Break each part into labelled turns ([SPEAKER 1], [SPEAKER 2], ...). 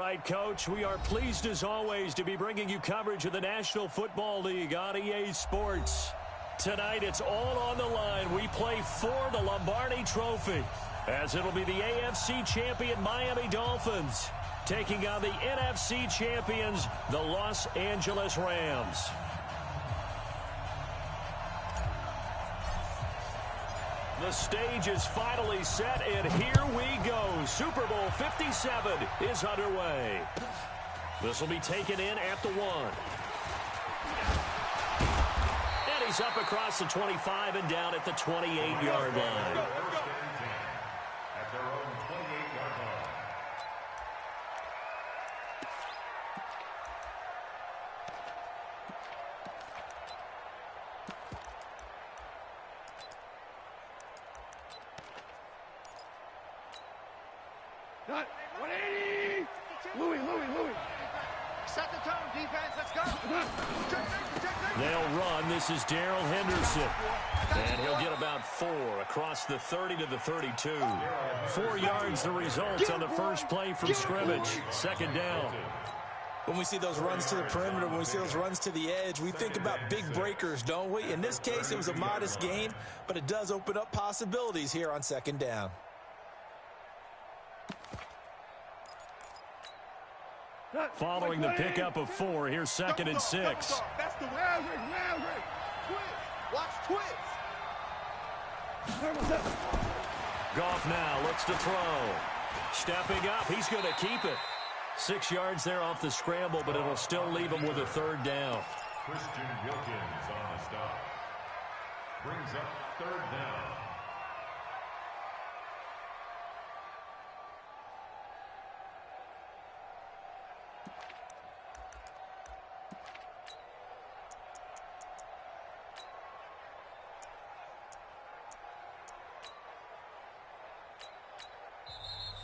[SPEAKER 1] right, Coach. We are pleased, as always, to be bringing you coverage of the National Football League on EA Sports. Tonight, it's all on the line. We play for the Lombardi Trophy, as it'll be the AFC champion Miami Dolphins taking on the NFC champions, the Los Angeles Rams. The stage is finally set, and here we go. Super Bowl 57 is underway. This will be taken in at the 1. And he's up across the 25 and down at the 28-yard line.
[SPEAKER 2] At their own 28-yard line.
[SPEAKER 3] Got 180. Louis. Set the tone, defense. Let's go.
[SPEAKER 1] They'll run. This is Darrell Henderson. And he'll get about 4 across the 30 to the 32. 4 yards the result on the first play from scrimmage. Second down.
[SPEAKER 4] When we see those runs to the perimeter, when we see those runs to the edge, we think about big breakers, don't we? In this case, it was a modest gain, but it does open up possibilities here on second down.
[SPEAKER 1] Following the pickup of 4, here's second and 6.
[SPEAKER 3] That's the way. Watch twist.
[SPEAKER 1] Goff now looks to throw. Stepping up, he's going to keep it. 6 yards there off the scramble, but it'll still leave him with a third down.
[SPEAKER 2] Christian Wilkins on the stop. Brings up third down.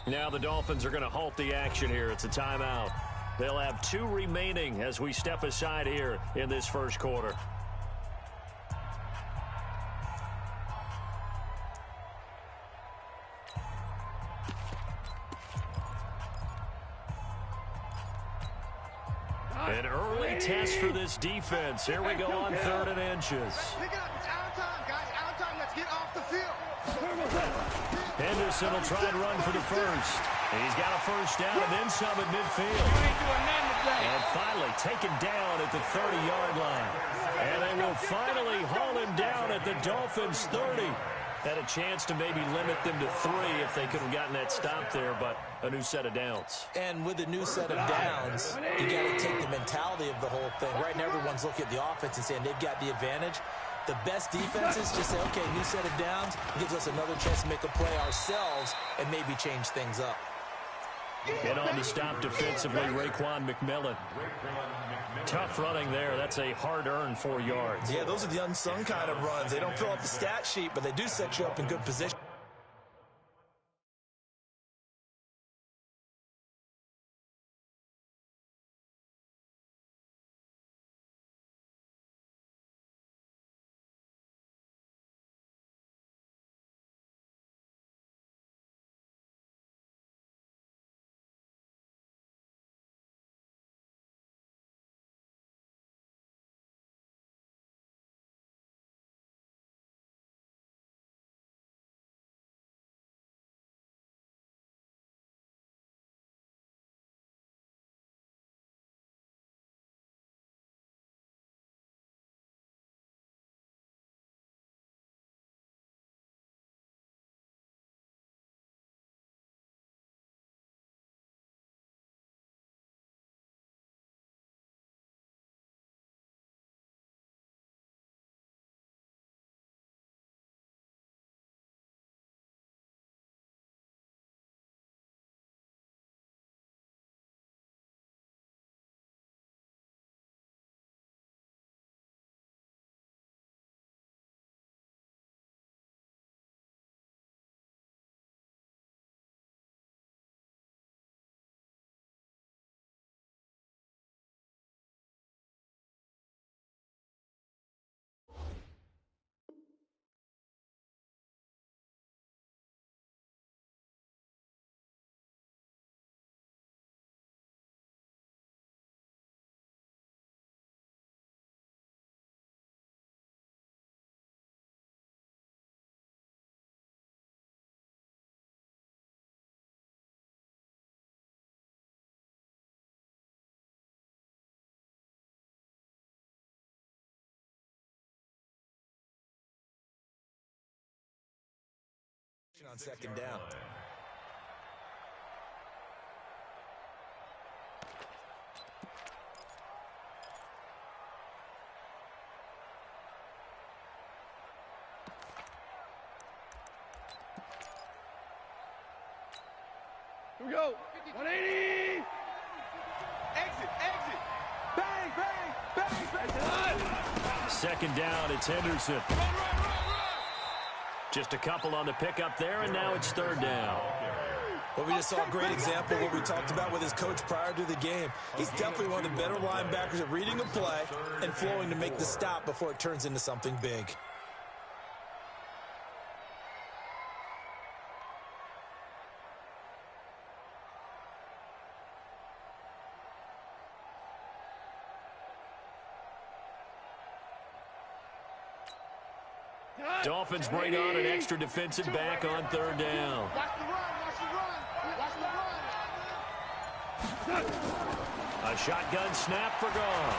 [SPEAKER 1] Now the Dolphins are going to halt the action here. It's a timeout. They'll have 2 remaining as we step aside here in this first quarter. An early test for this defense. Here we go on 3rd and inches.
[SPEAKER 3] Pick it up. It's out of time, guys. Out of time. Let's get off the field.
[SPEAKER 1] Henderson will try and run for the first. He's got a first down and then some at midfield. And finally taken down at the 30-yard line. And they will finally haul him down at the Dolphins' 30. Had a chance to maybe limit them to 3 if they could have gotten that stop there, but a new set of downs.
[SPEAKER 4] And with a new set of downs, you got to take the mentality of the whole thing. Right now, everyone's looking at the offense and saying they've got the advantage. The best defenses just say, okay, new set of downs, gives us another chance to make a play ourselves and maybe change things up.
[SPEAKER 1] And on the stop defensively, Raekwon McMillan. Tough running there. That's a hard-earned 4 yards.
[SPEAKER 4] Yeah, those are the unsung kind of runs. They don't fill out the stat sheet, but they do set you up in good position. On second down.
[SPEAKER 3] Here we go. 180. Exit, exit. Bang, bang, bang, bang.
[SPEAKER 1] Second down, it's Henderson. Just a couple on the pickup there, and now it's third down.
[SPEAKER 4] Well, we just saw a great example of what we talked about with his coach prior to the game. He's definitely one of the better linebackers at reading a play and flowing to make the stop before it turns into something big.
[SPEAKER 1] Dolphins bring on an extra defensive back on third down.
[SPEAKER 3] Watch the run, watch the run, watch the run.
[SPEAKER 1] A shotgun snap for Goff.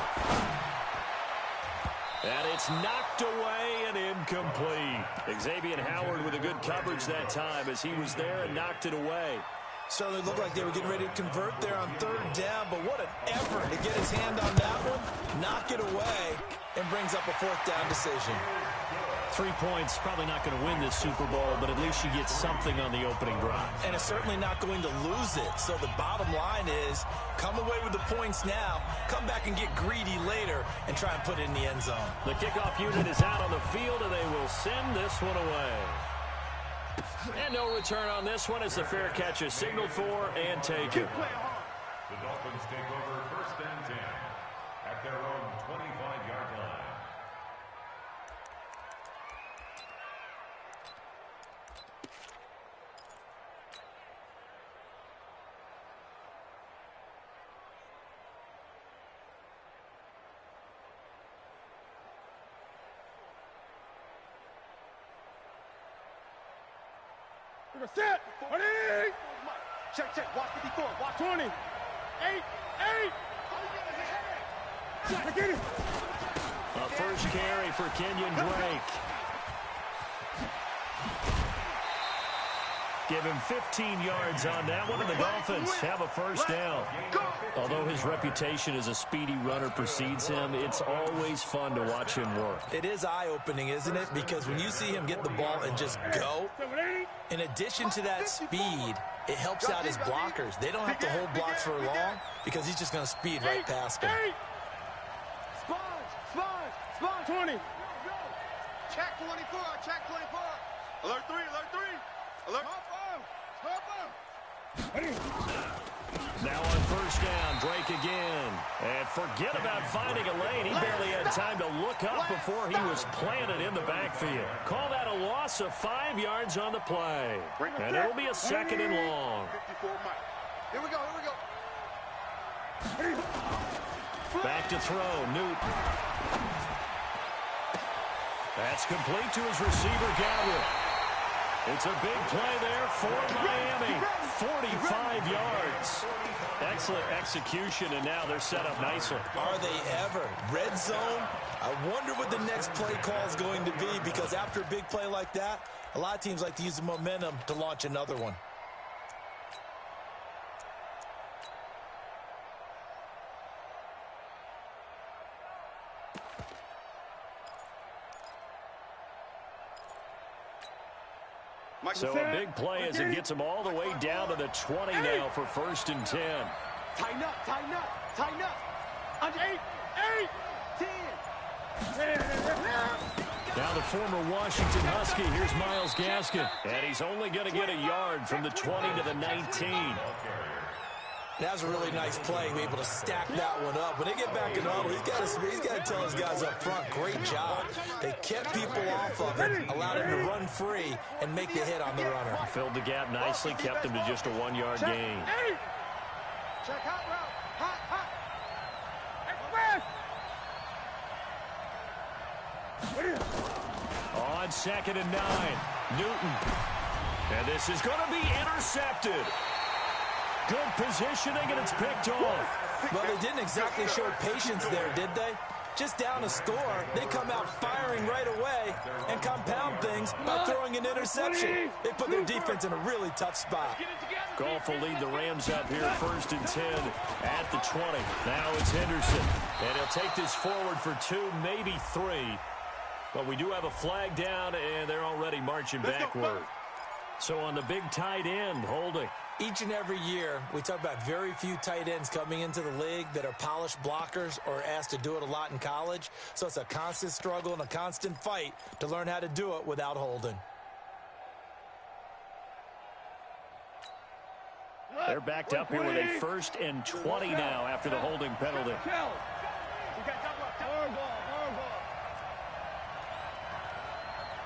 [SPEAKER 1] And it's knocked away and incomplete. Xavier Howard with a good coverage that time as he was there and knocked it away.
[SPEAKER 4] Certainly looked like they were getting ready to convert there on third down, but what an effort to get his hand on that one, knock it away, and brings up a fourth down decision.
[SPEAKER 1] 3 points, probably not going to win this Super Bowl, but at least you get something on the opening drive.
[SPEAKER 4] And it's certainly not going to lose it. So the bottom line is, come away with the points now, come back and get greedy later, and try and put it in the end zone.
[SPEAKER 1] The kickoff unit is out on the field, and they will send this one away. And no return on this one as the fair catch is signaled for and taken.
[SPEAKER 2] The Dolphins take over first and 10 at their own 25-yard line.
[SPEAKER 3] Set. 20. Check, check. Watch 54. Watch 20. 8. Get it.
[SPEAKER 1] A first carry for Kenyon Drake. Give him 15 yards on that one, and the Dolphins have a first down. Although his reputation as a speedy runner precedes him, it's always fun to watch him work.
[SPEAKER 4] It is eye-opening, isn't it? Because when you see him get the ball and just go, in addition to that speed, it helps out his blockers. They don't have to hold blocks for long because he's just going to speed right past them.
[SPEAKER 3] Sponge, 20. Check 24, check 24. Alert 3, alert 3. Alert.
[SPEAKER 1] Now on first down, Drake again. And forget about finding a lane. He barely had time to look up before he was planted in the backfield. Call that a loss of 5 yards on the play. And it'll be a second and long.
[SPEAKER 3] Here we go,
[SPEAKER 1] Back to throw, Newton. That's complete to his receiver, Gallup. It's a big play there for Miami. 45 yards. Excellent execution, and now they're set up nicely.
[SPEAKER 4] Are they ever? Red zone? I wonder what the next play call is going to be, because after a big play like that, a lot of teams like to use the momentum to launch another one.
[SPEAKER 1] So a big play as it gets them all the way down to the 20 now for first and 10.
[SPEAKER 3] Tighten up. Under 8, 10.
[SPEAKER 1] Now the former Washington Husky, here's Myles Gaskin. And he's only going to get a yard from the 20 to the 19.
[SPEAKER 4] That was a really nice play, be able to stack that one up. When they get back in the huddle, he's got to tell his guys up front, great job. They kept people off of him, allowed him to run free, and make the hit on the runner.
[SPEAKER 1] Filled the gap nicely, kept him to just a 1-yard gain.
[SPEAKER 3] Check hot route. Hot.
[SPEAKER 1] On second and 9, Newton. And this is going to be intercepted. Good positioning, and it's picked off.
[SPEAKER 4] Well, they didn't exactly show patience there, did they? just down a score, they come out firing right away and compound things by throwing an interception. They put their defense in a really tough spot.
[SPEAKER 1] Goff will lead the Rams up here 1st and 10 at the 20. Now it's Henderson, and he'll take this forward for 2, maybe 3. But we do have a flag down, and they're already marching backward. So on the big tight end, holding.
[SPEAKER 4] Each and every year, we talk about very few tight ends coming into the league that are polished blockers or asked to do it a lot in college. So it's a constant struggle and a constant fight to learn how to do it without holding.
[SPEAKER 1] They're backed up here with a 1st and 20 now after the holding penalty.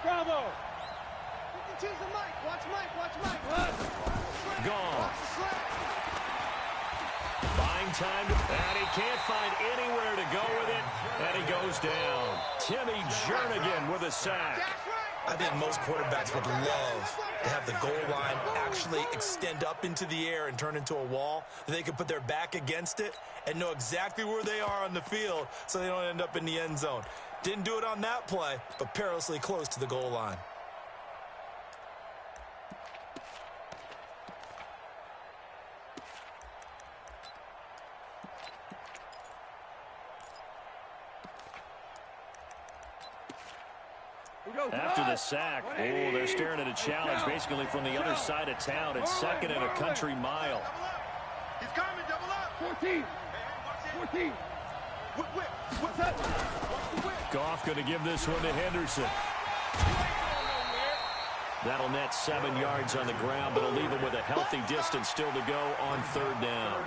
[SPEAKER 3] Bravo! Choose the mic. Watch Mike.
[SPEAKER 1] Gone. Buying time, and he can't find anywhere to go with it, and he goes down. Timmy Jernigan with a sack.
[SPEAKER 4] I think most quarterbacks would love to have the goal line actually extend up into the air and turn into a wall. They can put their back against it and know exactly where they are on the field so they don't end up in the end zone. Didn't do it on that play, but perilously close to the goal line.
[SPEAKER 1] After the sack, they're staring at a challenge basically from the other side of town. It's 2nd and a country mile.
[SPEAKER 3] He's coming, double up. 14. 14. What's that?
[SPEAKER 1] Goff going to give this one to Henderson. That'll net 7 yards on the ground, but it'll leave him with a healthy distance still to go on 3rd down.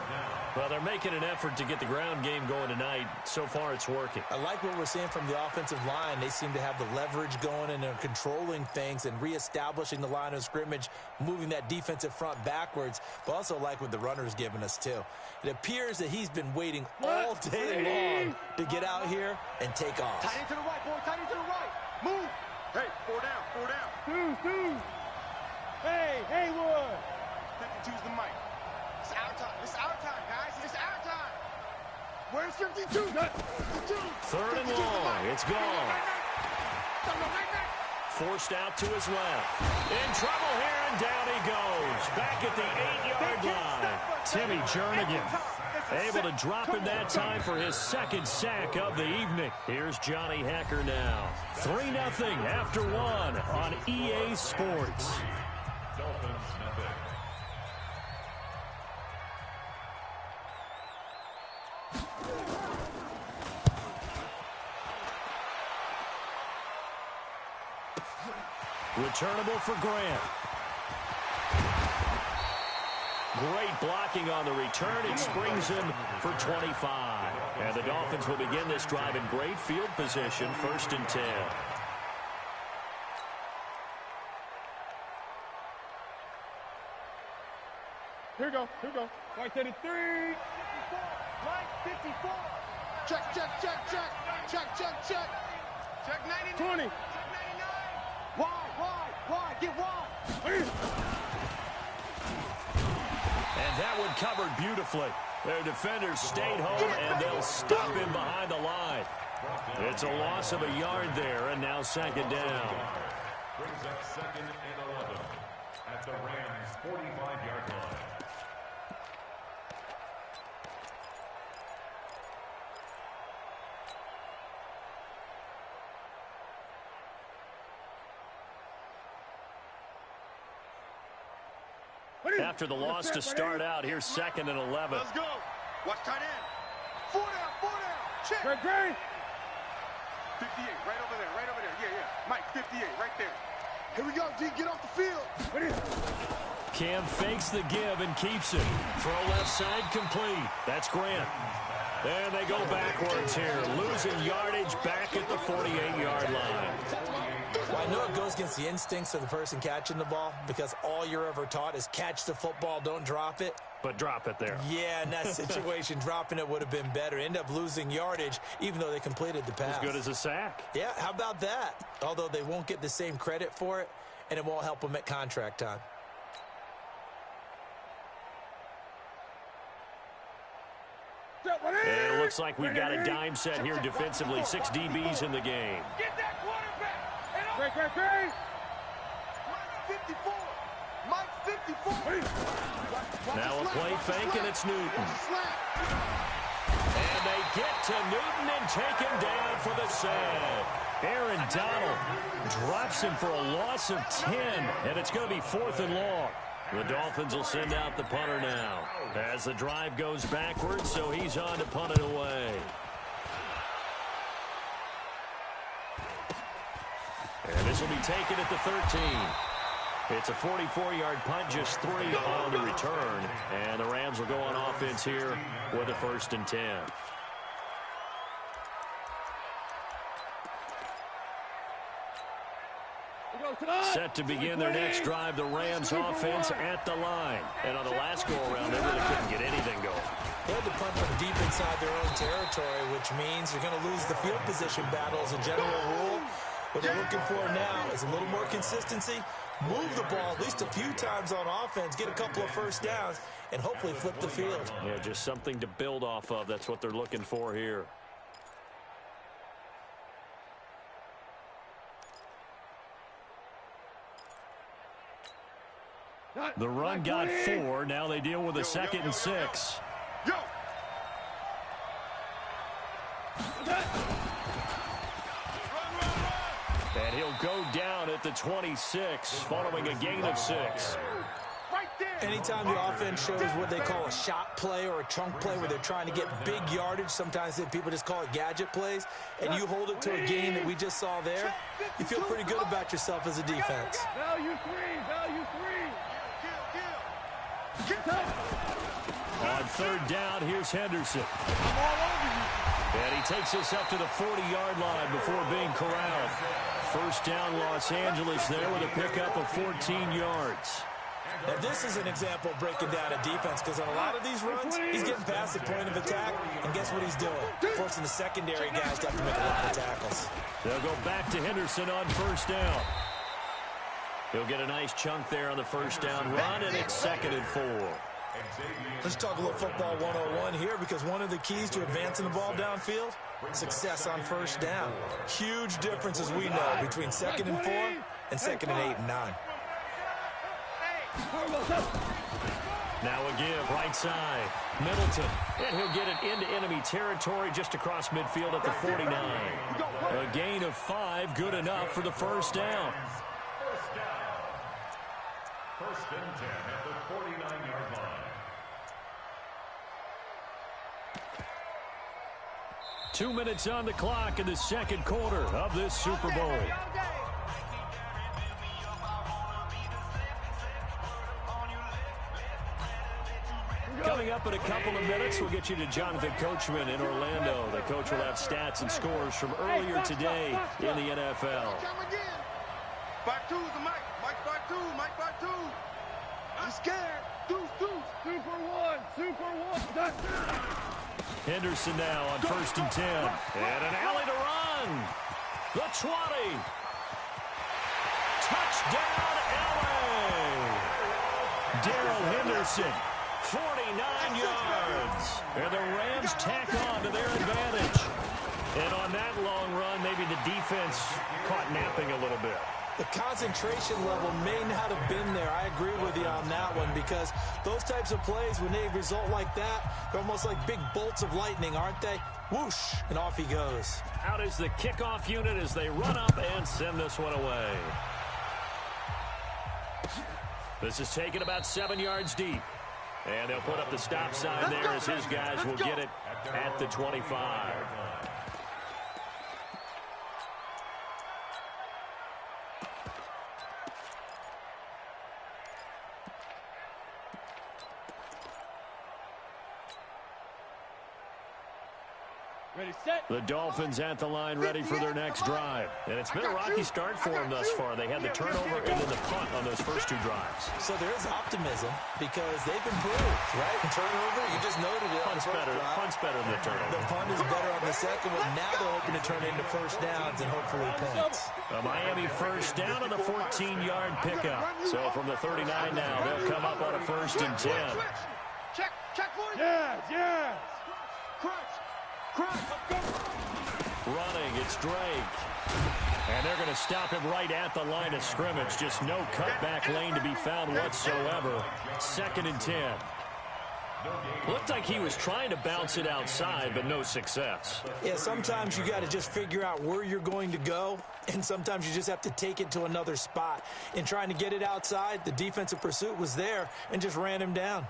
[SPEAKER 1] Well, they're making an effort to get the ground game going tonight. So far, it's working.
[SPEAKER 4] I like what we're seeing from the offensive line. They seem to have the leverage going, and they're controlling things and reestablishing the line of scrimmage, moving that defensive front backwards, but also like what the runner's giving us, too. It appears that he's been waiting all day long to get out here and take off.
[SPEAKER 3] Tight end to the right, boy. Tight end to the right. Move. Hey, 4 down. 2. Hey, Haywood. 52's the mic. It's our time. It's our time, guys. It's our time. Where's 52?
[SPEAKER 1] 3rd and long. It's gone. Forced out to his left. In trouble here, and down he goes. Back at the 8-yard line. Timmy Jernigan able to drop him that time for his 2nd sack of the evening. Here's Johnny Hacker now. 3-0 after 1 on EA Sports.
[SPEAKER 2] Dolphins nothing.
[SPEAKER 1] Returnable for Grant. Great blocking on the return. It springs him for 25. And the Dolphins will begin this drive in great field position, 1st and 10.
[SPEAKER 3] Here we go. White 33. 54. Right 54. Check. Check 99. 20. Why? Get wide.
[SPEAKER 1] And that one covered beautifully. Their defenders stayed home, and they'll stop him behind the line. It's a loss of a yard there, and now 2nd down.
[SPEAKER 2] Brings up 2nd and 11 at the Rams' 45-yard line.
[SPEAKER 1] After the loss to start out, here's 2nd and 11.
[SPEAKER 3] Let's go. Watch tight end. 4 down. Check. Great. 58, right over there. Yeah. Mike, 58, right there. Here we go, D. Get off the field.
[SPEAKER 1] Cam fakes the give and keeps it. Throw left side complete. That's Grant. And they go backwards here, losing yardage back at the 48-yard line.
[SPEAKER 4] Well, I know it goes against the instincts of the person catching the ball because all you're ever taught is catch the football, don't drop it.
[SPEAKER 1] But drop it there.
[SPEAKER 4] Yeah, in that situation, dropping it would have been better. End up losing yardage, even though they completed the pass.
[SPEAKER 1] As good as a sack.
[SPEAKER 4] Yeah, how about that? Although they won't get the same credit for it, and it won't help them at contract time.
[SPEAKER 1] And it looks Looks like we've got a dime set here defensively. 6 DBs in the game.
[SPEAKER 3] Get that quarterback. Great. Mike 54. Mike 54.
[SPEAKER 1] Now a play fake, and it's Newton. And they get to Newton and take him down for the sack. Aaron Donald drops him for a loss of 10, and it's going to be 4th and long. The Dolphins will send out the punter now as the drive goes backwards, so he's on to punt it away. And this will be taken at the 13. It's a 44-yard punt, just 3 on the return. And the Rams will go on offense here with a 1st and 10. Set to begin their next drive, the Rams offense at the line. And on the last go-around, they really couldn't get anything going.
[SPEAKER 4] They had to punt from deep inside their own territory, which means you're going to lose the field position battle as a general rule. What they're looking for now is a little more consistency, move the ball at least a few times on offense, get a couple of first downs, and hopefully flip the field.
[SPEAKER 1] Yeah, just something to build off of. That's what they're looking for here. The run got 4. Now they deal with a 2nd and 6. And he'll go down at the 26 following a gain of 6.
[SPEAKER 4] Anytime the offense shows what they call a shot play or a chunk play where they're trying to get big yardage, sometimes people just call it gadget plays, and you hold it to a gain that we just saw there, you feel pretty good about yourself as a defense.
[SPEAKER 3] Value 3.
[SPEAKER 1] On 3rd down, here's Henderson. And he takes us up to the 40-yard line before being corralled. 1st down, Los Angeles there with a pickup of 14 yards.
[SPEAKER 4] Now, this is an example of breaking down a defense because on a lot of these runs, he's getting past the point of attack, and guess what he's doing? Forcing the secondary guys to have to make a lot of tackles.
[SPEAKER 1] They'll go back to Henderson on 1st down. He'll get a nice chunk there on the 1st down run, and it's 2nd and 4.
[SPEAKER 4] Let's talk a little football 101 here because one of the keys to advancing the ball downfield, success on 1st down. Huge difference, as we know, between 2nd and 4 and 2nd and 8 and 9.
[SPEAKER 1] Now a give, right side. Middleton, and he'll get it into enemy territory just across midfield at the 49. A gain of 5, good enough for the 1st down.
[SPEAKER 2] 1st and 10 at the 49-yard line.
[SPEAKER 1] 2 minutes on the clock in the 2nd quarter of this Super Bowl. Coming up in a couple of minutes, we'll get you to Jonathan Coachman in Orlando. The coach will have stats and scores from earlier today in the NFL.
[SPEAKER 3] 5-2's the Mike. Mike 5-2. Mike 5-2. I'm scared. Deuce. Super one.
[SPEAKER 1] Henderson now on 1st and 10. And an alley to run. The 20. Touchdown, LA. Darrell Henderson, 49 yards. And the Rams tack on to their advantage. And on that long run, maybe the defense caught napping a little bit.
[SPEAKER 4] The concentration level may not have been there. I agree with you on that one because those types of plays, when they result like that, they're almost like big bolts of lightning, aren't they? Whoosh, and off he goes.
[SPEAKER 1] Out is the kickoff unit as they run up and send this one away. This is taken about 7 yards deep. And they'll put up the stop sign there as his guys will get it at the 25.
[SPEAKER 3] Ready, set.
[SPEAKER 1] The Dolphins at the line ready for their next drive. And it's been a rocky start for them thus far. They had the turnover and then the punt on those first 2 drives.
[SPEAKER 4] So there is optimism because they've improved, right? Turnover, you just noted it.
[SPEAKER 1] Punt's better than the turnover.
[SPEAKER 4] The punt is better on the second one. Now they're hoping to turn into first downs and hopefully points.
[SPEAKER 1] A Miami first down on the 14-yard pickup. So from the 39 now, they'll come up on a 1st and 10.
[SPEAKER 3] Check for it. Yes. Crunch.
[SPEAKER 1] Running, it's Drake. And they're going to him right at the line of scrimmage. Just no cutback lane to be found whatsoever. 2nd and 10. Looked like he was trying to bounce it outside, but no success.
[SPEAKER 4] Yeah, sometimes you got to just figure out where you're going to go, and sometimes you just have to take it to another spot. In trying to get it outside, the defensive pursuit was there and just ran him down.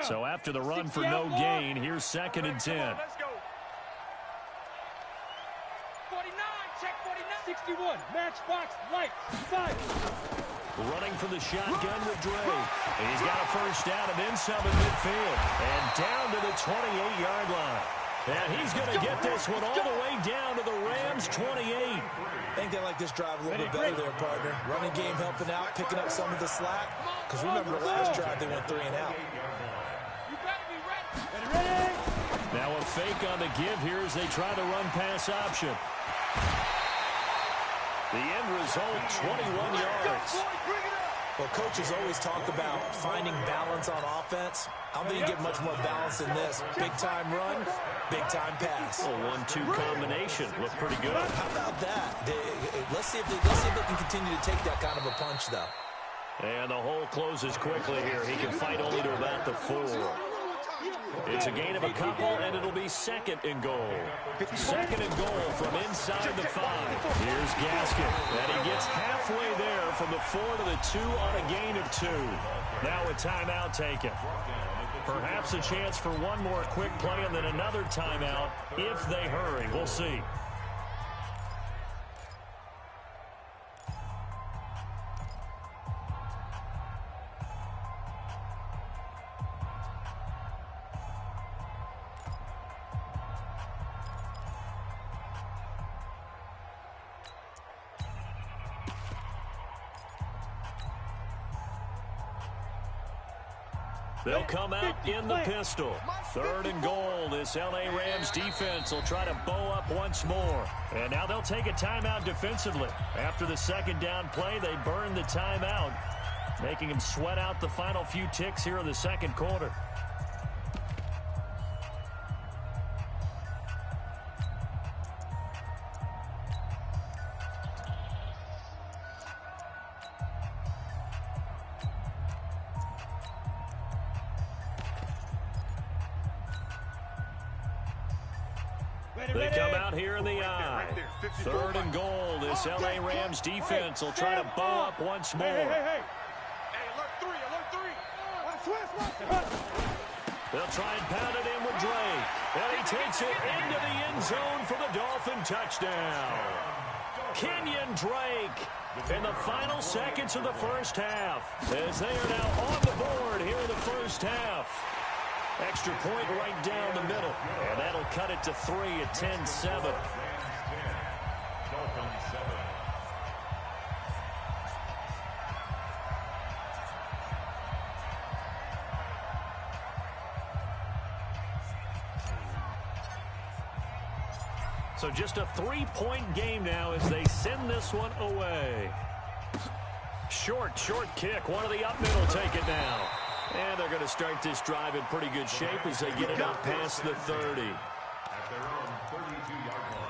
[SPEAKER 1] So after the run for no gain, here's 2nd and 10.
[SPEAKER 3] Let's go. 49, check 49. 61, matchbox, lights, sight.
[SPEAKER 1] Running for the shotgun with Dre. And he's got a first down and then some in midfield. And down to the 28-yard line. And he's going to get this one all the way down to the Rams' 28.
[SPEAKER 4] I think they like this drive a little bit better there, partner. Running game helping out, picking up some of the slack. Because remember the last drive, they went 3 and out.
[SPEAKER 1] Now a fake on the give here as they try the run-pass option. The end result, 21 yards.
[SPEAKER 4] Well, coaches always talk about finding balance on offense. I don't think you get much more balance than this. Big-time run, big-time pass.
[SPEAKER 1] A 1-2 combination. Looked pretty good.
[SPEAKER 4] How about that? Let's see if they can continue to take that kind of a punch, though.
[SPEAKER 1] And the hole closes quickly here. He can fight only to about the 4. It's a gain of a couple, and it'll be 2nd and goal. 2nd and goal from inside the 5. Here's Gaskin. And he gets halfway there from the 4 to the 2 on a gain of 2. Now a timeout taken. Perhaps a chance for one more quick play and then another timeout if they hurry. We'll see. They'll come out in the pistol. 3rd and goal. This L.A. Rams defense will try to bow up once more. And now they'll take a timeout defensively. After the 2nd down play, they burn the timeout, making them sweat out the final few ticks here in the 2nd quarter. They come out here in the eye. 3rd and goal. This L.A. Rams defense will try to bow up once more.
[SPEAKER 3] Hey, alert 3, alert 3.
[SPEAKER 1] They'll try and pound it in with Drake. And he takes it into the end zone for the Dolphin touchdown. Kenyon Drake in the final seconds of the first half, as they are now on the board here in the first half. Extra point right down the middle, and that'll cut it to 3 at 10-7. So just a 3-point game now as they send this one away. Short kick. One of the up middle take it down. And they're going to start this drive in pretty good shape as they get it up past the 30.
[SPEAKER 2] At their own 32-yard line.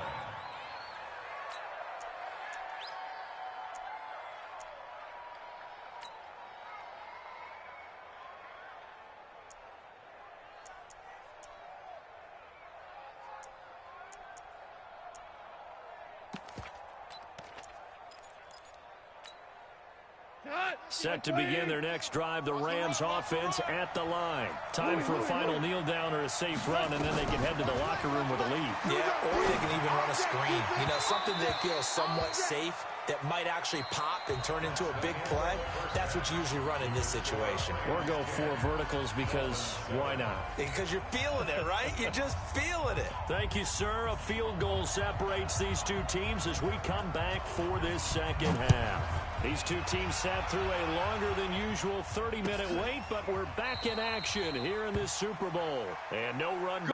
[SPEAKER 1] Set to begin their next drive, the Rams offense at the line. Time for a final kneel down or a safe run, and then they can head to the locker room with a lead.
[SPEAKER 4] Yeah, or they can even run a screen. You know, something they feel somewhat safe that might actually pop and turn into a big play. That's what you usually run in this situation.
[SPEAKER 1] Or go 4 verticals because why not?
[SPEAKER 4] Because you're feeling it, right? You're just feeling it.
[SPEAKER 1] Thank you, sir. A field goal separates these two teams as we come back for this second half. These two teams sat through a longer than usual 30-minute wait, but we're back in action here in this Super Bowl. And no run.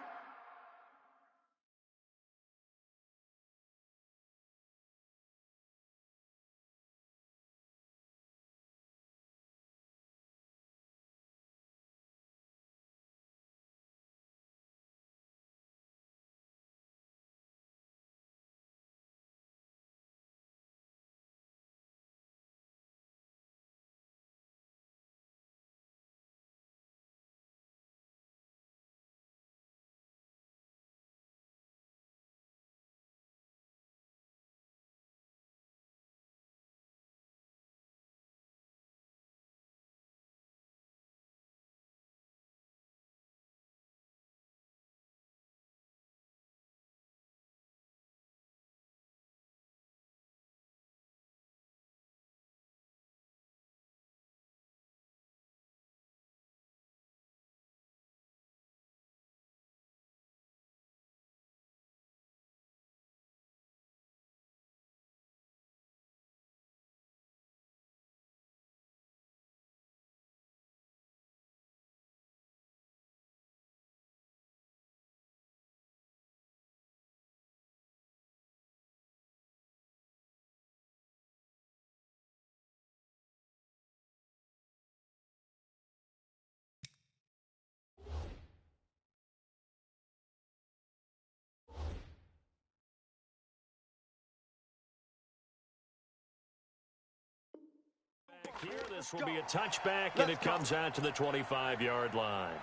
[SPEAKER 1] Here, this will be a touchback, and it comes out to the 25-yard line.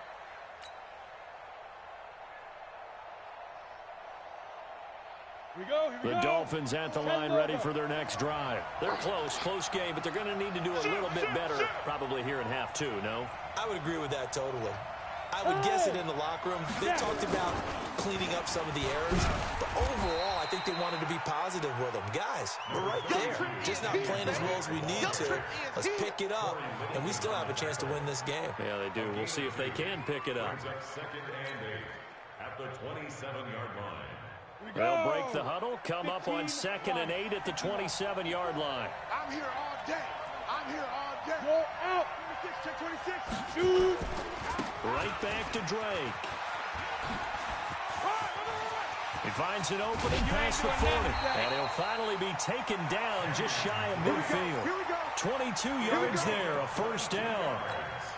[SPEAKER 1] The Dolphins at the line ready for their next drive. They're close game, but they're going to need to do a little bit better probably here in half 2, no?
[SPEAKER 4] I would agree with that totally. I would guess it in the locker room. They talked about cleaning up some of the errors, but overall, I think they wanted to be positive with them. Guys, we're right there. Just not playing as well as we need to. Let's pick it up, and we still have a chance to win this game.
[SPEAKER 1] Yeah, they do. We'll see if they can pick it up.
[SPEAKER 2] Second and 8 at the 27-yard line.
[SPEAKER 1] They'll break the huddle, come up on 2nd and 8 at the 27-yard line.
[SPEAKER 3] I'm here all day. I'm here all day. Go out. 26, check 26. Shoot.
[SPEAKER 1] Right back to Drake. He finds an opening past the 40. And he'll finally be taken down just shy of midfield. 22 yards there, a first down.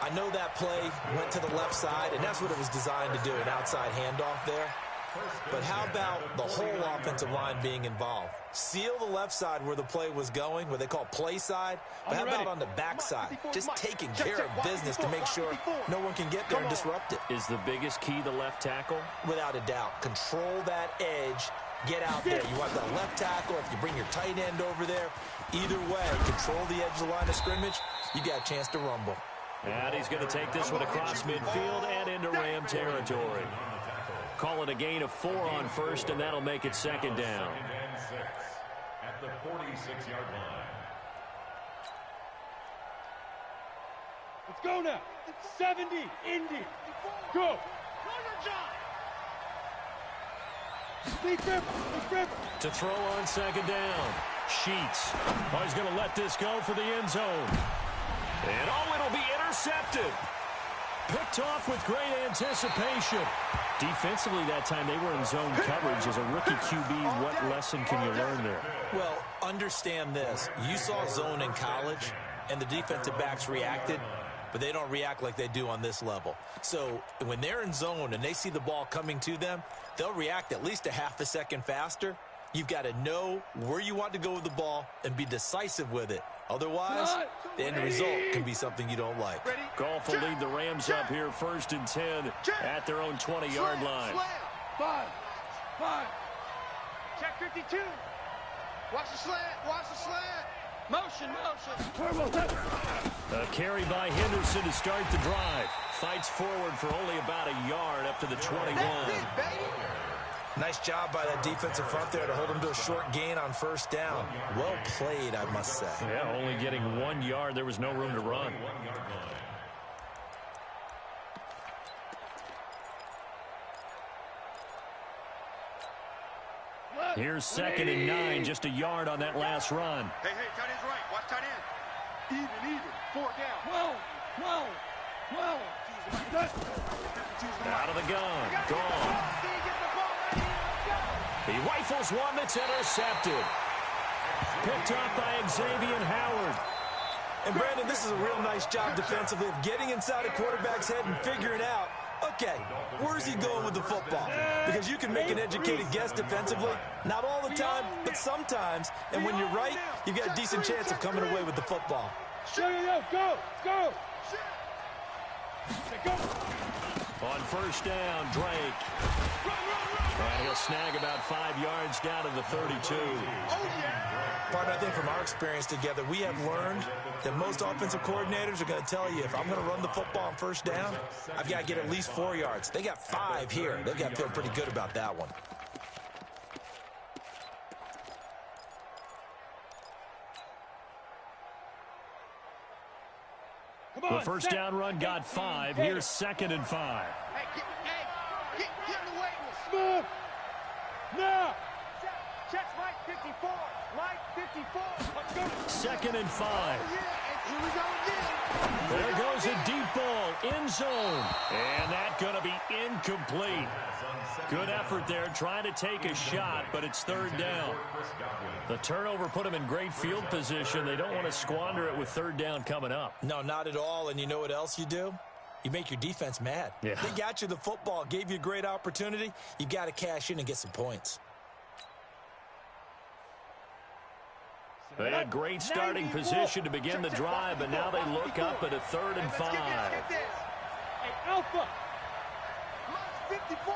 [SPEAKER 4] I know that play went to the left side, and that's what it was designed to do, an outside handoff there. But how about the whole offensive line being involved? Seal the left side where the play was going, what they call play side. But how about on the back side? Just taking care of business to make sure no one can get there and disrupt it.
[SPEAKER 1] Is the biggest key the left tackle?
[SPEAKER 4] Without a doubt. Control that edge. Get out there. You want that left tackle. If you bring your tight end over there, either way, control the edge of the line of scrimmage, you got a chance to rumble.
[SPEAKER 1] And he's going to take this one across midfield and into Ram territory. Call it a gain of 4 on first, and that'll make it second down.
[SPEAKER 2] And 6 at the 46-yard line.
[SPEAKER 3] Let's go now. 70, Indy. Go.
[SPEAKER 1] To throw on second down. Sheets. Oh, he's going to let this go for the end zone. And it'll be intercepted. Picked off with great anticipation. Defensively that time, they were in zone coverage. As a rookie QB, what lesson can you learn there?
[SPEAKER 4] Well, understand this. You saw zone in college, and the defensive backs reacted, but they don't react like they do on this level. So when they're in zone and they see the ball coming to them, they'll react at least a half a second faster. You've got to know where you want to go with the ball and be decisive with it. Otherwise, the end result can be something you don't like.
[SPEAKER 1] Goff will lead the Rams up here 1st and 10 at their own 20-yard line.
[SPEAKER 3] Five. Check 52. Watch the slant. Watch the slant. Motion, motion.
[SPEAKER 1] A carry by Henderson to start the drive. Fights forward for only about a yard up to the 21.
[SPEAKER 3] That's it, baby.
[SPEAKER 4] Nice job by that defensive front there to hold him to a short gain on first down. Well played, I must say.
[SPEAKER 1] Yeah, only getting 1 yard. There was no room to run. Here's 2nd and 9, just a yard on that last run.
[SPEAKER 3] Hey, tight end's right. Watch tight end. Even. 4 down. Whoa.
[SPEAKER 1] Out of the gun. Gone. He rifles one that's intercepted. Picked up by Xavier Howard.
[SPEAKER 4] And, Brandon, this is a real nice job defensively of getting inside a quarterback's head and figuring out, okay, where's he going with the football? Because you can make an educated guess defensively. Not all the time, but sometimes. And when you're right, you've got a decent chance of coming away with the football.
[SPEAKER 3] Go.
[SPEAKER 1] On first down, Drake. And he'll snag about 5 yards down to the 32.
[SPEAKER 4] Partner, I think from our experience together, we have learned that most offensive coordinators are going to tell you, if I'm going to run the football on first down, I've got to get at least 4 yards. They got 5 here. They've got to feel pretty good about that one.
[SPEAKER 1] The first down run got 5. Here's 2nd and 5.
[SPEAKER 3] Get in the way. Smooth. Now. Check Mike 54. Mike 54.
[SPEAKER 1] 2nd and 5.
[SPEAKER 3] Here we go again.
[SPEAKER 1] There goes a deep ball, end zone. And that's going to be incomplete. Good effort there, trying to take a shot, but it's 3rd down. The turnover put them in great field position. They don't want to squander it with 3rd down coming up.
[SPEAKER 4] No, not at all. And you know what else you do? You make your defense mad.
[SPEAKER 1] Yeah.
[SPEAKER 4] They got you the football, gave you a great opportunity. You got to cash in and get some points.
[SPEAKER 1] They had great starting position to begin the drive, but now they look up at a 3rd and 5.
[SPEAKER 3] Hey, Alpha. Mike's 54.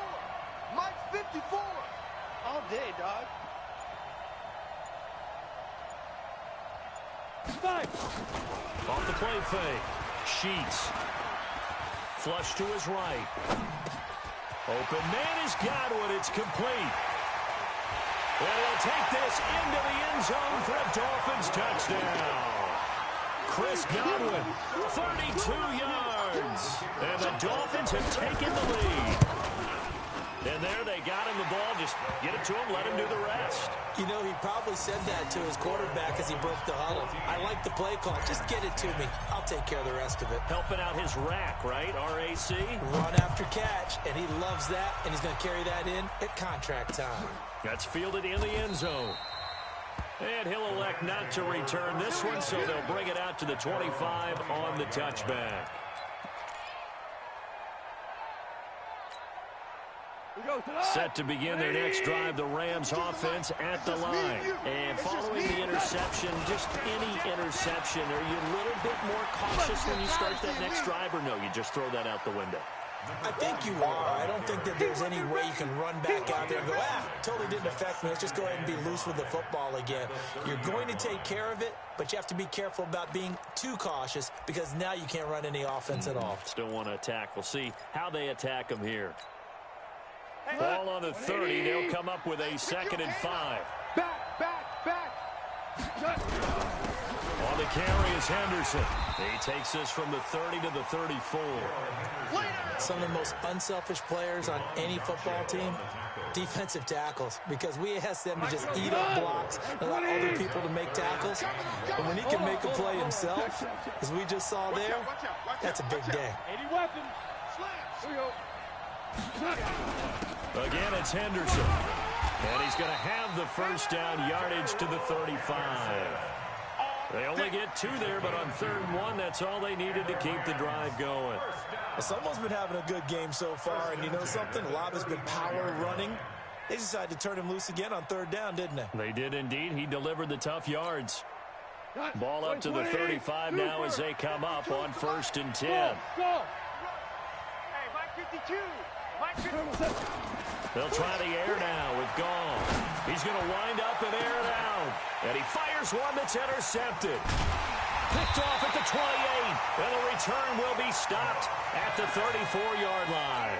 [SPEAKER 3] Mike's 54. All day, dog.
[SPEAKER 1] 5. Off the play fake. Sheets. Flush to his right. Open man is Godwin. It's complete. And he'll take this into the end zone for a Dolphins touchdown. Chris Godwin, 32 yards. And the Dolphins have taken the lead. And there they got him the ball. Just get it to him, let him do the rest.
[SPEAKER 4] You know, he probably said that to his quarterback as he broke the huddle. I like the play call. Just get it to me. I'll take care of the rest of it.
[SPEAKER 1] Helping out his rack, right? RAC.
[SPEAKER 4] Run after catch, and he loves that, and he's going to carry that in at contract time.
[SPEAKER 1] That's fielded in the end zone. And he'll elect not to return this one, so they'll bring it out to the 25 on the touchback. Set to begin their next drive, the Rams offense at the line. And following the interception, just any interception, are you a little bit more cautious when you start that next drive, or no, you just throw that out the window?
[SPEAKER 4] I think you are. I don't think that there's any way you can run back out there and go, totally didn't affect me. Let's just go ahead and be loose with the football again. You're going to take care of it, but you have to be careful about being too cautious because now you can't run any offense at all.
[SPEAKER 1] Still want to attack. We'll see how they attack them here. Ball on the 30. They'll come up with a 2nd and 5.
[SPEAKER 3] Back.
[SPEAKER 1] On the carry is Henderson. He takes this from the 30 to the 34.
[SPEAKER 4] Some of the most unselfish players on any football team, defensive tackles, because we ask them to just eat up blocks and allow other people to make tackles. But when he can make a play himself, as we just saw there, that's a big day.
[SPEAKER 3] 80 weapons. Here we go.
[SPEAKER 1] Again, it's Henderson. And he's going to have the first down, yardage to the 35. They only get 2 there, but on 3rd and 1, that's all they needed to keep the drive going.
[SPEAKER 4] Someone's been having a good game so far, and you know something? A lot has been power running. They decided to turn him loose again on 3rd down, didn't they?
[SPEAKER 1] They did indeed. He delivered the tough yards. Ball up to the 35 now as they come up on 1st and 10.
[SPEAKER 3] Go. Hey, Mike 52.
[SPEAKER 1] They'll try the air now with Gall. He's going to wind up and air it out. And he fires one that's intercepted. Picked off at the 28. And the return will be stopped at the 34-yard line.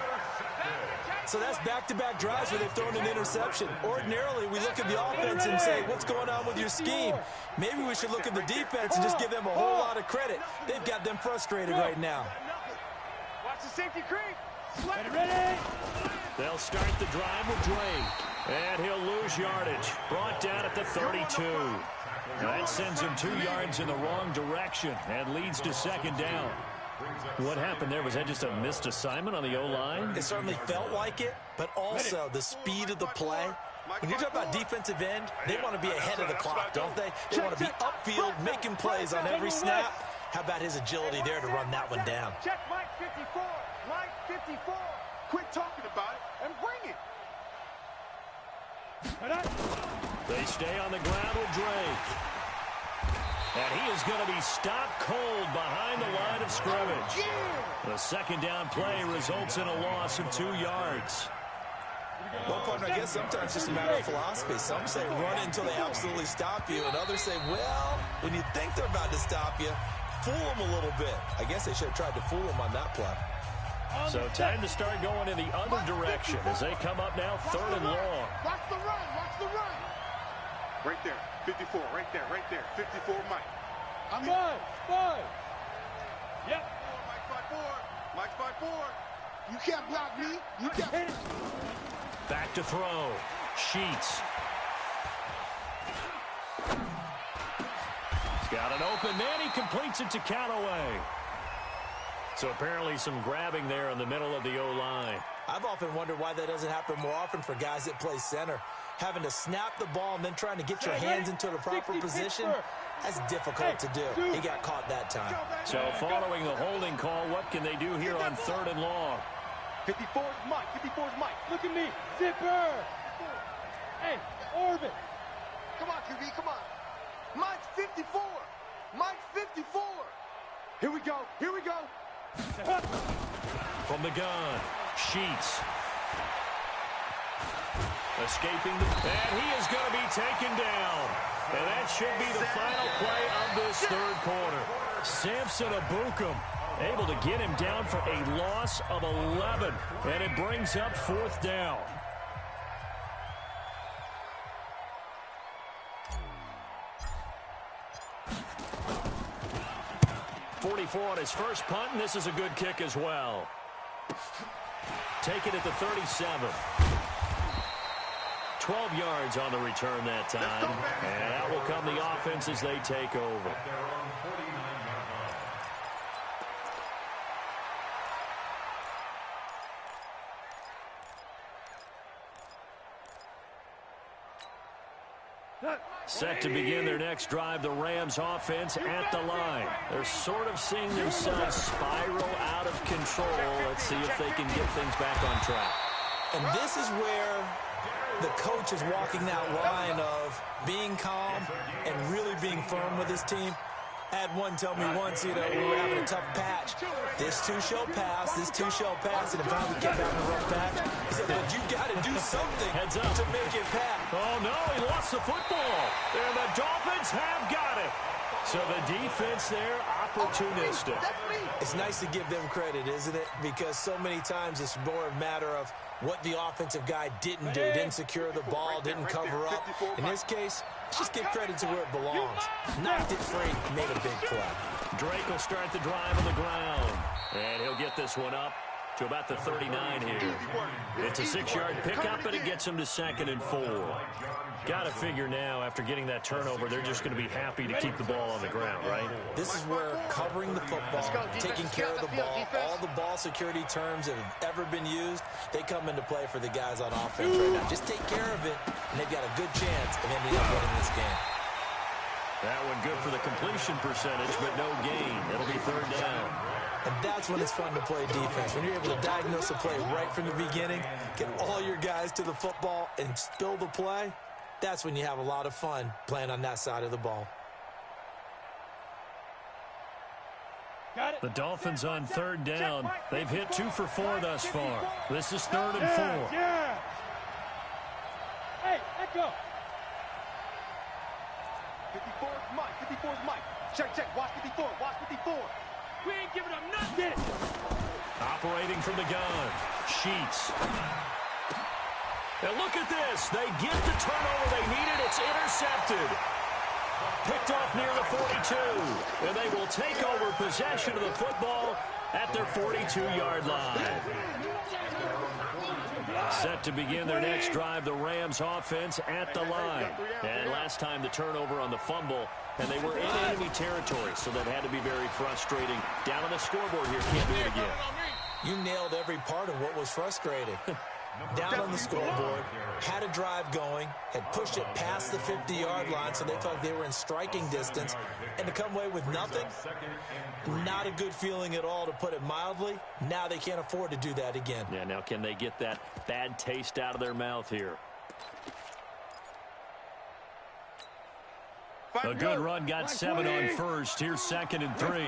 [SPEAKER 4] So that's back-to-back drives where they've thrown an interception. Ordinarily, we look at the offense and say, what's going on with your scheme? Maybe we should look at the defense and just give them a whole lot of credit. They've got them frustrated right now.
[SPEAKER 3] Watch the safety creep.
[SPEAKER 1] Ready? They'll start the drive with Drake. And he'll lose yardage. Brought down at the 32. That sends him 2 yards in the wrong direction and leads to second down. What happened there? Was that just a missed assignment on the O-line?
[SPEAKER 4] It certainly felt like it, but also the speed of the play. When you're talking about defensive end, they want to be ahead of the clock, don't they? They want to be upfield, making plays on every snap. How about his agility there to run that one down?
[SPEAKER 3] Check Mike 54. Mike 54. Quit talking about it and bring it.
[SPEAKER 1] They stay on the ground with Drake. And he is going to be stopped cold behind the line of scrimmage. The second down play results in a loss of 2 yards.
[SPEAKER 4] Well, partner, I guess sometimes it's just a matter of philosophy. Some say run until they absolutely stop you, and others say, well, when you think they're about to stop you, fool them a little bit. I guess they should have tried to fool them on that play.
[SPEAKER 1] So time to start going in the other direction as they come up now 3rd and long.
[SPEAKER 3] Watch the run. Watch the run. Right there. 54. Right there. Right there. 54, Mike. I'm on. Five. Yep. Mike 5-4. Mike 5-4. You can't block me. You can't.
[SPEAKER 1] Back to throw. Sheets. He's got an open man. He completes it to Callaway. So apparently some grabbing there in the middle of the O-line.
[SPEAKER 4] I've often wondered why that doesn't happen more often for guys that play center. Having to snap the ball and then trying to get your hands into the proper position, that's difficult to do. He got caught that time.
[SPEAKER 1] So following the holding call, what can they do here on 3rd and long?
[SPEAKER 3] 54's Mike. 54's Mike. Look at me. Zipper. Hey, orbit. Come on, QB. Come on. Mike 54. Mike 54. Here we go. Here we go.
[SPEAKER 1] From the gun, Sheets. Escaping, and he is going to be taken down. And that should be the final play of this 3rd quarter. Samson Abukum able to get him down for a loss of 11. And it brings up 4th down. On his first punt, and this is a good kick as well. Take it at the 37. 12 yards on the return that time. And out will come the offense as they take over. Set to begin their next drive, the Rams offense at the line. They're sort of seeing themselves spiral out of control. Let's see if they can get things back on track.
[SPEAKER 4] And this is where the coach is walking that line of being calm and really being firm with his team. I had one tell me once, we were having a tough patch. This too shall pass, this too shall pass, and if I would get having a rough patch, he said, but you got to do something to make it pass.
[SPEAKER 1] Oh, no, he lost the football. And the Dolphins have got it. So the defense there, opportunistic.
[SPEAKER 4] It's nice to give them credit, isn't it? Because so many times it's more a matter of what the offensive guy didn't do. Didn't secure the ball, didn't cover up. In this case, let's just give credit to where it belongs. Knocked it free, made a big play.
[SPEAKER 1] Drake will start the drive on the ground. And he'll get this one up to about the 39 here. It's a 6-yard pickup, and it gets him to 2nd and 4. Got to figure now, after getting that turnover, they're just going to be happy to keep the ball on the ground, right?
[SPEAKER 4] This is where covering the football, taking care of the ball, all the ball security terms that have ever been used, they come into play for the guys on offense right now. Just take care of it, and they've got a good chance of ending up winning this game.
[SPEAKER 1] That one good for the completion percentage, but no gain. It'll be 3rd down.
[SPEAKER 4] And that's when it's fun to play defense. When you're able to diagnose a play right from the beginning, get all your guys to the football, and spill the play, that's when you have a lot of fun playing on that side of the ball.
[SPEAKER 1] The Dolphins on third down. They've hit 2 for 4 thus far. This is 3rd and 4.
[SPEAKER 3] Yeah. Hey, let go. 54 is Mike. 54 is Mike. Check. Watch 54. Watch 54. We ain't giving up nothing.
[SPEAKER 1] Operating from the gun. Sheets. And look at this. They get the turnover they needed. It's intercepted. Picked off near the 42. And they will take over possession of the football at their 42-yard line. Set to begin their next drive, the Rams offense at the line. And last time the turnover on the fumble, and they were in enemy territory, so that had to be very frustrating. Down on the scoreboard here, can't do it again.
[SPEAKER 4] You nailed every part of what was frustrating. Down on the scoreboard, had a drive going, had pushed it past the 50-yard line, so they felt like they were in striking distance, and to come away with nothing, not a good feeling at all, to put it mildly. Now they can't afford to do that again.
[SPEAKER 1] Yeah, now can they get that bad taste out of their mouth here? A good run, got 7 on first. Here's 2nd and 3.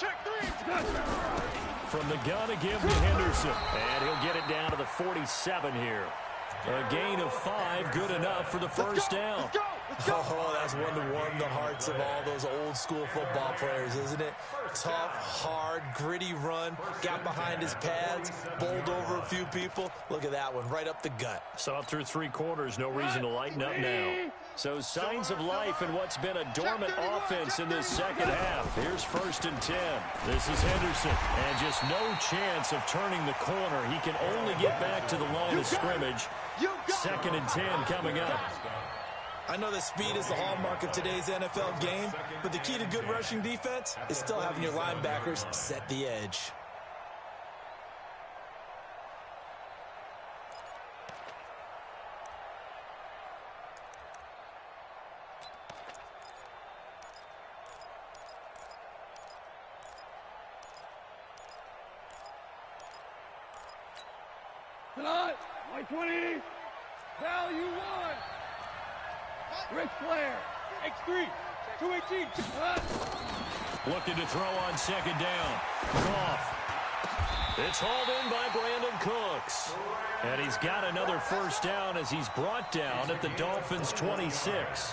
[SPEAKER 3] Check 3.
[SPEAKER 1] From the gun again to Henderson. And he'll get it down to the 47 here. A gain of 5, good enough for the first down.
[SPEAKER 4] Oh, that's one to warm the hearts of all those old school football players, isn't it? Tough, hard, gritty run, got behind his pads, bowled over a few people. Look at that one, right up the gut.
[SPEAKER 1] So up through 3 quarters, no reason to lighten up now. So signs of life in what's been a dormant offense in this second half. Here's 1st and 10. This is Henderson, and just no chance of turning the corner. He can only get back to the line of scrimmage. 2nd and 10 coming up.
[SPEAKER 4] I know that speed is the hallmark of today's NFL game, but the key to good rushing defense is still having your linebackers set the edge.
[SPEAKER 3] Tonight, white 20, value 1. Rick Flair, X3, 218.
[SPEAKER 1] Looking to throw on 2nd down. Goff. It's hauled in by Brandon Cooks. And he's got another 1st down as he's brought down at the Dolphins' 26.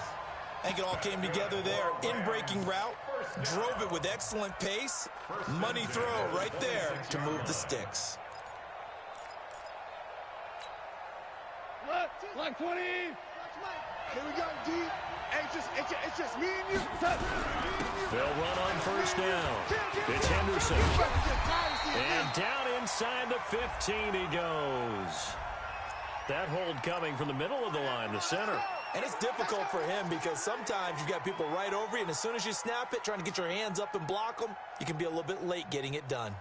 [SPEAKER 4] I think it all came together there. In-breaking route, drove it with excellent pace. Money throw right there to move the sticks.
[SPEAKER 3] Black 20. Here we go, D. Hey, it's just me and you.
[SPEAKER 1] They'll run on 1st down. It's Henderson. And down inside the 15 he goes. That hold coming from the middle of the line, the center.
[SPEAKER 4] And it's difficult for him because sometimes you've got people right over you, and as soon as you snap it, trying to get your hands up and block them, you can be a little bit late getting it done.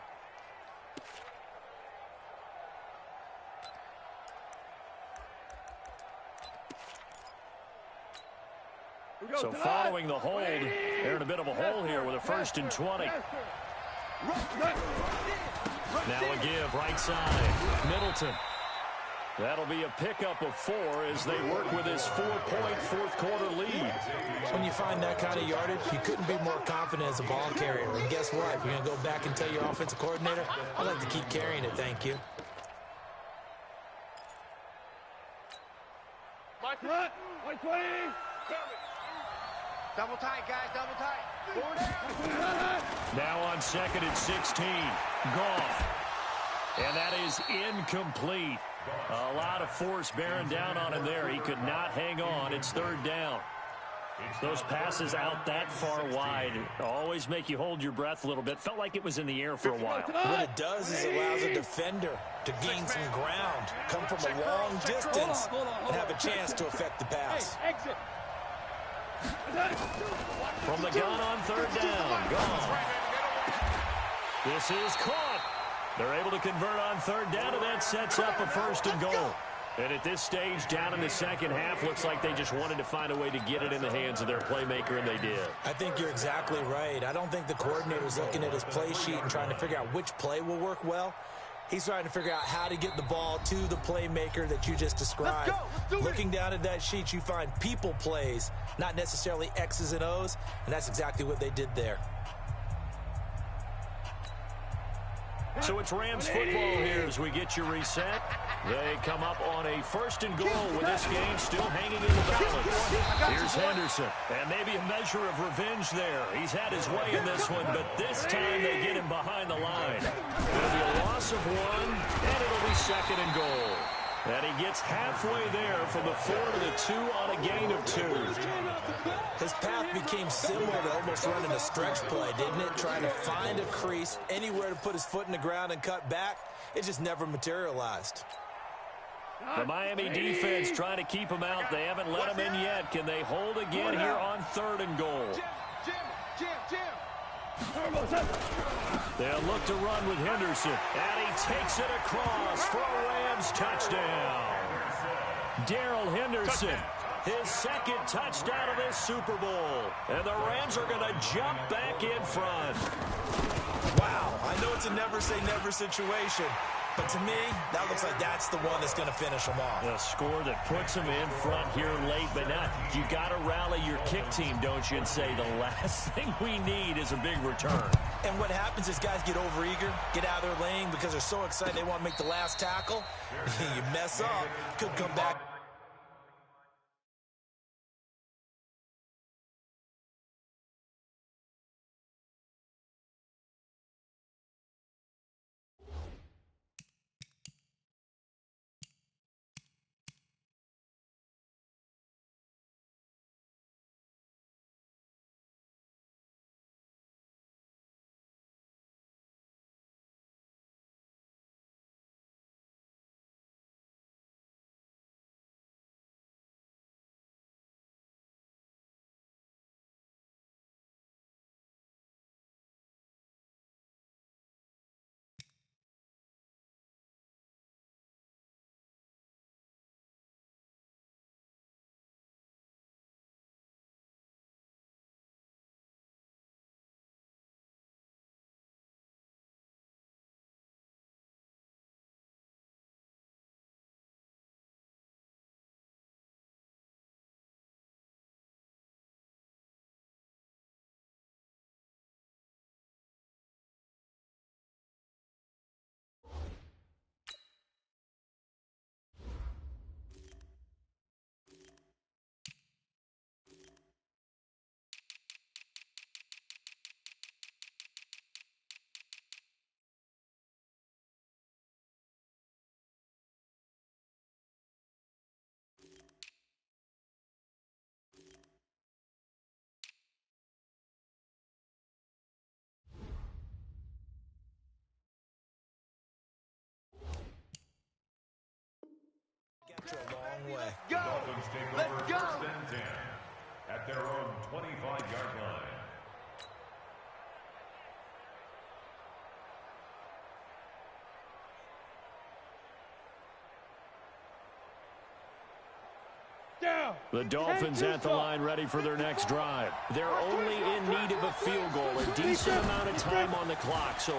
[SPEAKER 1] So following the hold, they're in a bit of a hole here with a 1st and 20. Now a give, right side. Middleton. That'll be a pickup of 4 as they work with his 4-point 4th quarter lead.
[SPEAKER 4] When you find that kind of yardage, you couldn't be more confident as a ball carrier. And guess what? You're going to go back and tell your offensive coordinator, I'd like to keep carrying it, thank you.
[SPEAKER 3] White 20. Double tight, guys, double tight.
[SPEAKER 1] Now on 2nd and 16. Goff. And that is incomplete. A lot of force bearing down on him there. He could not hang on. It's 3rd down. Those passes out that far wide always make you hold your breath a little bit. Felt like it was in the air for a while.
[SPEAKER 4] What it does is it allows a defender to gain some ground, come from a long distance, and have a chance to affect the pass.
[SPEAKER 3] Exit.
[SPEAKER 1] From the gun on 3rd down. Gone. This is caught. They're able to convert on 3rd down, and that sets up a 1st and goal. And at this stage, down in the second half, looks like they just wanted to find a way to get it in the hands of their playmaker, and they did.
[SPEAKER 4] I think you're exactly right. I don't think the coordinator's looking at his play sheet and trying to figure out which play will work well. He's trying to figure out how to get the ball to the playmaker that you just described. Looking down at that sheet, you find people plays, not necessarily X's and O's, and that's exactly what they did there.
[SPEAKER 1] So it's Rams football here as we get you reset. They come up on a 1st and goal with this game still hanging in the balance. Here's Henderson, and maybe a measure of revenge there. He's had his way in this one, but this time they get him behind the line. It'll be a loss of 1, and it'll be 2nd and goal. And he gets halfway there from the 4 to the 2 on a gain of 2.
[SPEAKER 4] His path became similar to almost running a stretch play, didn't it? Trying to find a crease, anywhere to put his foot in the ground and cut back. It just never materialized.
[SPEAKER 1] The Miami defense trying to keep him out. They haven't let him in yet. Can they hold again here on 3rd and goal? They'll look to run with Henderson, and he takes it across for a Rams touchdown. Darrell Henderson, his 2nd touchdown of this Super Bowl. And the Rams are going to jump back in front.
[SPEAKER 4] Wow, I know it's a never-say-never situation, but to me, that looks like that's the one that's going to finish them off.
[SPEAKER 1] A score that puts them in front here late, but now you got to rally your kick team, don't you, and say the last thing we need is a big return.
[SPEAKER 4] And what happens is guys get overeager, get out of their lane because they're so excited they want to make the last tackle. You mess up, could come back. A long way.
[SPEAKER 2] The Dolphins take over 1st and 10 at their own 25-yard line.
[SPEAKER 1] The Dolphins at the line ready for their next drive. They're only in need of a field goal, a decent amount of time on the clock. So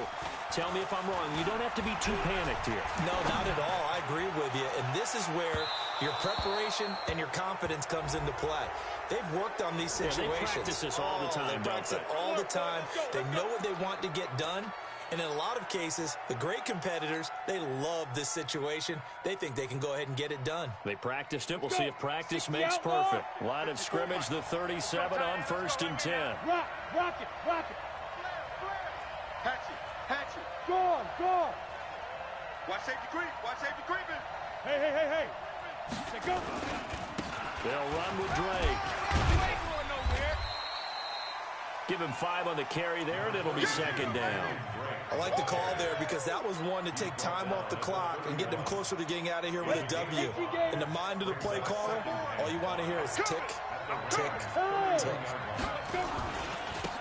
[SPEAKER 1] tell me if I'm wrong. You don't have to be too panicked here.
[SPEAKER 4] No, not at all. I agree with you. And this is where your preparation and your confidence comes into play. They've worked on these situations.
[SPEAKER 1] Yeah, they practice this all the time,
[SPEAKER 4] They practice it all the time. They know what they want to get done. And in a lot of cases, the great competitors, they love this situation. They think they can go ahead and get it done.
[SPEAKER 1] They practiced it. We'll see if practice makes perfect. Line of scrimmage, the 37 on 1st and 10.
[SPEAKER 3] Rock it. Hatch it. Go on. Watch safety creeping. Hey. Go.
[SPEAKER 1] They'll run with Drake. Give him 5 on the carry there, and it'll be 2nd down.
[SPEAKER 4] I like the call there because that was one to take time off the clock and get them closer to getting out of here with a W. In the mind of the play caller, all you want to hear is tick, tick, tick.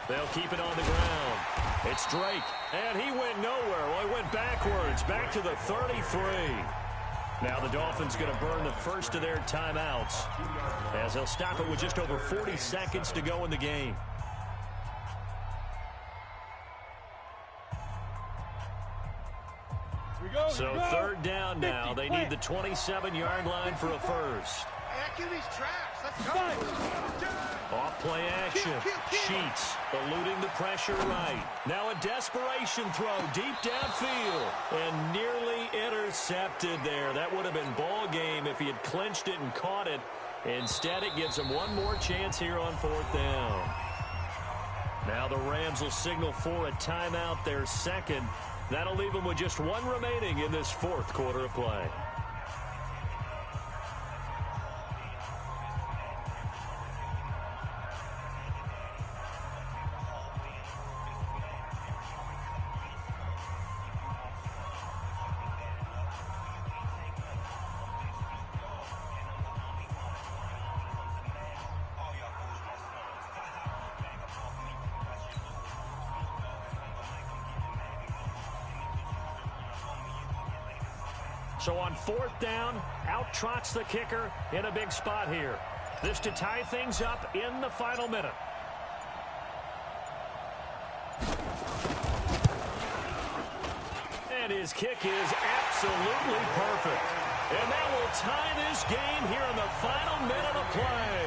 [SPEAKER 1] They'll keep it on the ground. It's Drake, and he went nowhere. Well, he went backwards, back to the 33. Now the Dolphins going to burn the first of their timeouts as they'll stop it with just over 40 seconds to go in the game. So third down now. They need the 27-yard line for a first.
[SPEAKER 3] QB's trash. Let's go.
[SPEAKER 1] Off-play action. Sheets eluding the pressure right. Now a desperation throw deep downfield. And nearly intercepted there. That would have been ball game if he had clinched it and caught it. Instead, it gives him one more chance here on fourth down. Now the Rams will signal for a timeout, their second. That'll leave them with just one remaining in this fourth quarter of play. So on fourth down, out trots the kicker in a big spot here. This to tie things up in the final minute. And his kick is absolutely perfect. And that will tie this game here in the final minute of play.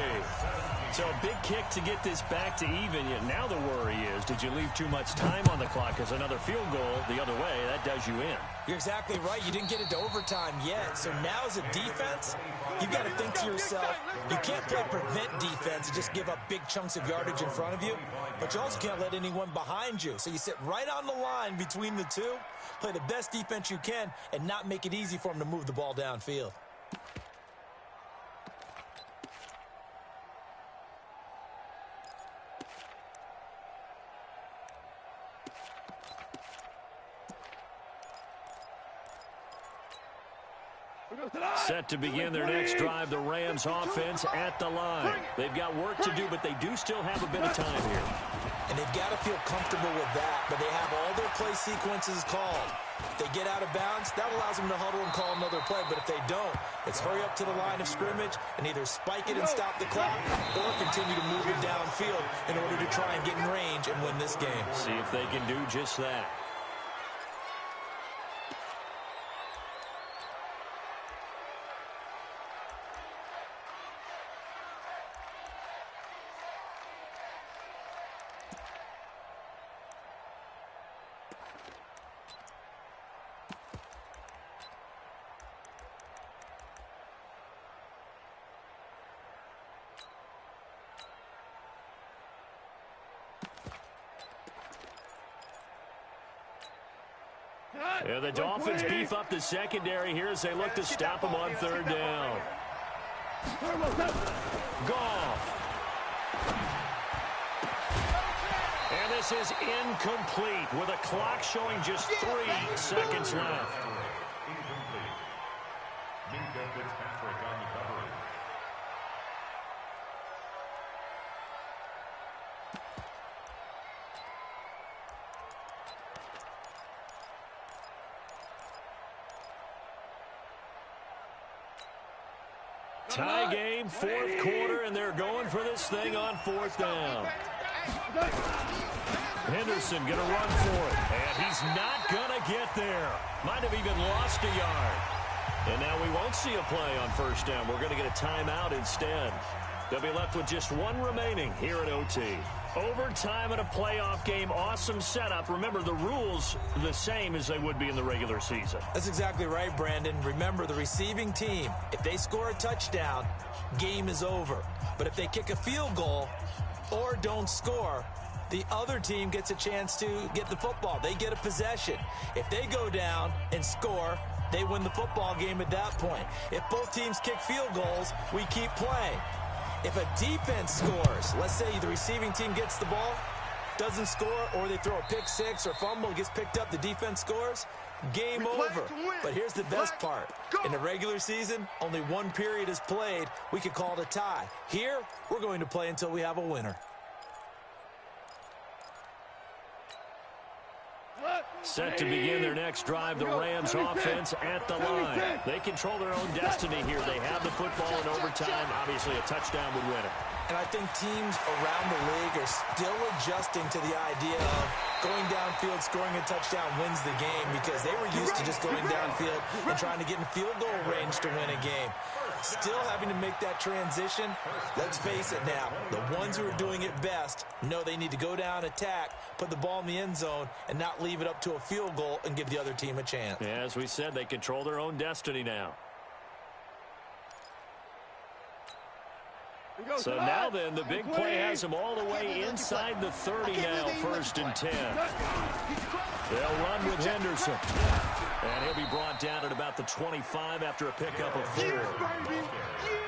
[SPEAKER 1] So a big kick to get this back to even. Yet now the worry is, did you leave too much time on the clock? Because another field goal the other way, that does you in.
[SPEAKER 4] You're exactly right. You didn't get into overtime yet. So now as a defense, you've got to think to yourself, you can't play prevent defense and just give up big chunks of yardage in front of you. But you also can't let anyone behind you. So you sit right on the line between the two, play the best defense you can, and not make it easy for them to move the ball downfield.
[SPEAKER 1] Set to begin their next drive, the Rams offense at the line. They've got work to do, but they do still have a bit of time here.
[SPEAKER 4] And they've got to feel comfortable with that, but they have all their play sequences called. If they get out of bounds, that allows them to huddle and call another play, but if they don't, it's hurry up to the line of scrimmage and either spike it and stop the clock or continue to move it downfield in order to try and get in range and win this game.
[SPEAKER 1] See if they can do just that. Yeah, the Dolphins beef up the secondary here as they look to stop them on third down. Goff. And this is incomplete with a clock showing just 3 seconds left. Tie game, fourth quarter, and they're going for this thing on fourth down. Henderson going to run for it, and he's not going to get there. Might have even lost a yard. And now we won't see a play on first down. We're going to get a timeout instead. They'll be left with just one remaining here at OT. Overtime in a playoff game, awesome setup. Remember, the rules are the same as they would be in the regular season.
[SPEAKER 4] That's exactly right, Brandon. Remember, the receiving team, if they score a touchdown, game is over. But if they kick a field goal or don't score, the other team gets a chance to get the football. They get a possession. If they go down and score, they win the football game at that point. If both teams kick field goals, we keep playing. If a defense scores, let's say the receiving team gets the ball, doesn't score, or they throw a pick six or fumble, gets picked up, the defense scores, game over. But here's the best part. In the regular season, only one period is played. We could call it a tie. Here, we're going to play until we have a winner.
[SPEAKER 1] Set to begin their next drive, the Rams offense at the line. They control their own destiny here. They have the football in overtime. Obviously, a touchdown would win it.
[SPEAKER 4] And I think teams around the league are still adjusting to the idea of going downfield, scoring a touchdown wins the game, because they were used to just going downfield and trying to get in field goal range to win a game. Still having to make that transition. Let's face it now, the ones who are doing it best know they need to go down, attack, put the ball in the end zone, and not leave it up to a field goal and give the other team a chance.
[SPEAKER 1] Yeah, as we said, they control their own destiny now. So now then, the big play has them all the way inside the 30 now, 1st and 10. They'll run with Henderson. And he'll be brought down at about the 25 after a pickup of 4.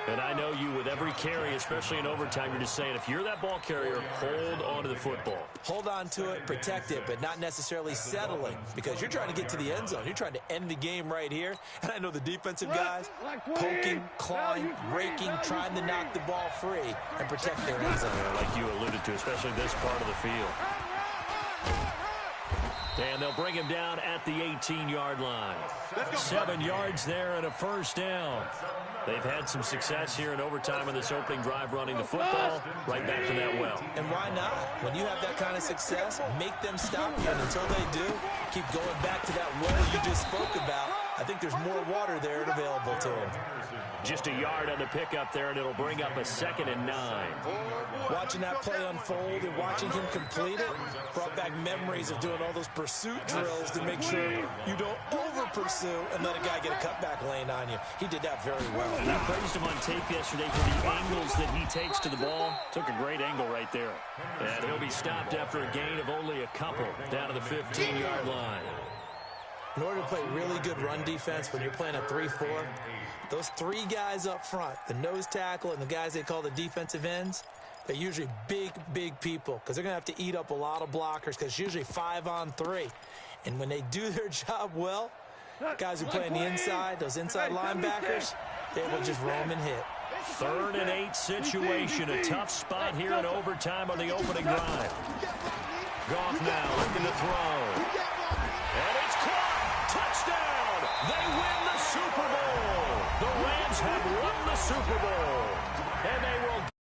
[SPEAKER 1] And I know you, with every carry, especially in overtime, you're just saying, if you're that ball carrier, hold on to the football.
[SPEAKER 4] Hold on to it, protect it, but not necessarily settling, because you're trying to get to the end zone. You're trying to end the game right here. And I know the defensive guys poking, clawing, raking, trying to knock the ball free and protect their end zone.
[SPEAKER 1] Like you alluded to, especially this part of the field. And they'll bring him down at the 18-yard line. 7 yards there and a 1st down. They've had some success here in overtime on this opening drive running the football. Right back to that well.
[SPEAKER 4] And why not? When you have that kind of success, make them stop you. And until they do, keep going back to that well you just spoke about. I think there's more water there and available to them.
[SPEAKER 1] Just a yard on the pickup there, and it'll bring up a 2nd and 9.
[SPEAKER 4] Watching that play unfold and watching him complete it brought back memories of doing all those pursuit drills to make sure you don't over-pursue and let a guy get a cutback lane on you. He did that very well.
[SPEAKER 1] We praised him on tape yesterday for the angles that he takes to the ball. Took a great angle right there. And he'll be stopped after a gain of only a couple down to the 15-yard line.
[SPEAKER 4] In order to play really good run defense when you're playing a 3-4, those 3 guys up front, the nose tackle and the guys they call the defensive ends, they're usually big, big people, because they're going to have to eat up a lot of blockers, because it's usually 5 on 3. And when they do their job well, guys who play on the inside, those inside linebackers, they will just roam and hit.
[SPEAKER 1] 3rd and 8 situation, a tough spot here in overtime on the opening drive. Goff now looking to throw. And it's caught. Touchdown! They win the Super Bowl! The Rams have won the Super Bowl! And they will